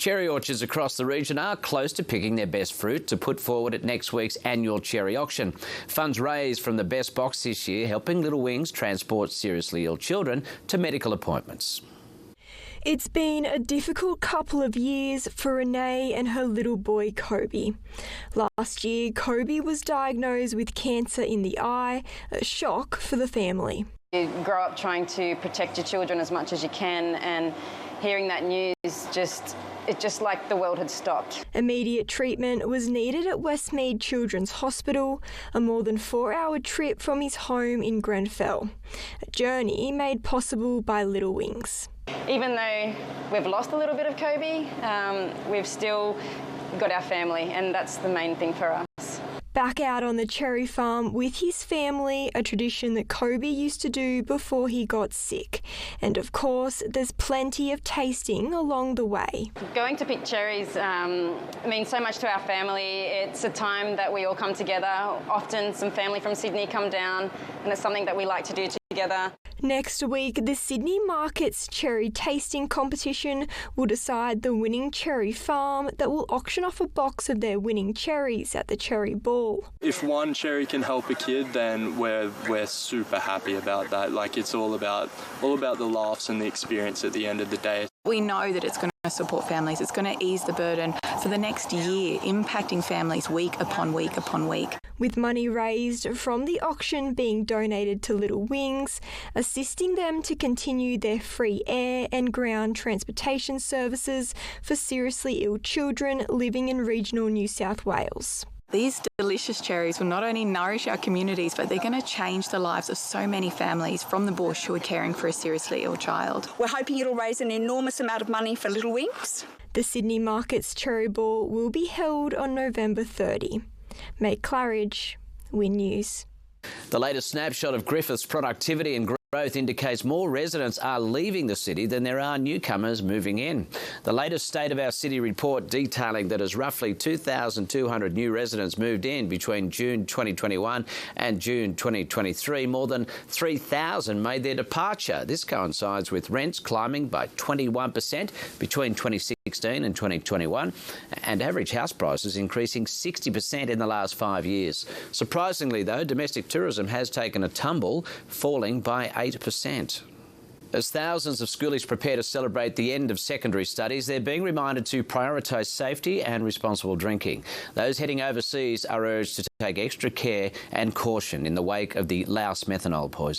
Cherry orchards across the region are close to picking their best fruit to put forward at next week's annual cherry auction. Funds raised from the best box this year helping Little Wings transport seriously ill children to medical appointments. It's been a difficult couple of years for Renee and her little boy Kobe. Last year, Kobe was diagnosed with cancer in the eye, a shock for the family. You grow up trying to protect your children as much as you can, and hearing that news it's just like the world had stopped. Immediate treatment was needed at Westmead Children's Hospital, a more than 4-hour trip from his home in Grenfell, a journey made possible by Little Wings. Even though we've lost a little bit of Kobe, we've still got our family, and that's the main thing for us. Back out on the cherry farm with his family, a tradition that Kobe used to do before he got sick. And of course, there's plenty of tasting along the way. Going to pick cherries means so much to our family. It's a time that we all come together. Often some family from Sydney come down, and it's something that we like to do together. Next week, the Sydney Market's cherry tasting competition will decide the winning cherry farm that will auction off a box of their winning cherries at the Cherry Ball. If one cherry can help a kid, then we're super happy about that. Like, it's all about the laughs and the experience at the end of the day. We know that it's going to support families. It's going to ease the burden for the next year, impacting families week upon week upon week. With money raised from the auction being donated to Little Wings, assisting them to continue their free air and ground transportation services for seriously ill children living in regional New South Wales. These delicious cherries will not only nourish our communities, but they're going to change the lives of so many families from the bush who are caring for a seriously ill child. We're hoping it'll raise an enormous amount of money for Little Wings. The Sydney Market's Cherry Ball will be held on November 30. Meg Claridge, Win News. The latest snapshot of Griffith's productivity and growth indicates more residents are leaving the city than there are newcomers moving in. The latest State of Our City report detailing that as roughly 2,200 new residents moved in between June 2021 and June 2023, more than 3,000 made their departure. This coincides with rents climbing by 21% between 2016 and 2021, and average house prices increasing 60% in the last 5 years. Surprisingly, though, domestic tourism has taken a tumble, falling by 8%. As thousands of schoolies prepare to celebrate the end of secondary studies, they're being reminded to prioritise safety and responsible drinking. Those heading overseas are urged to take extra care and caution in the wake of the Laos methanol poison.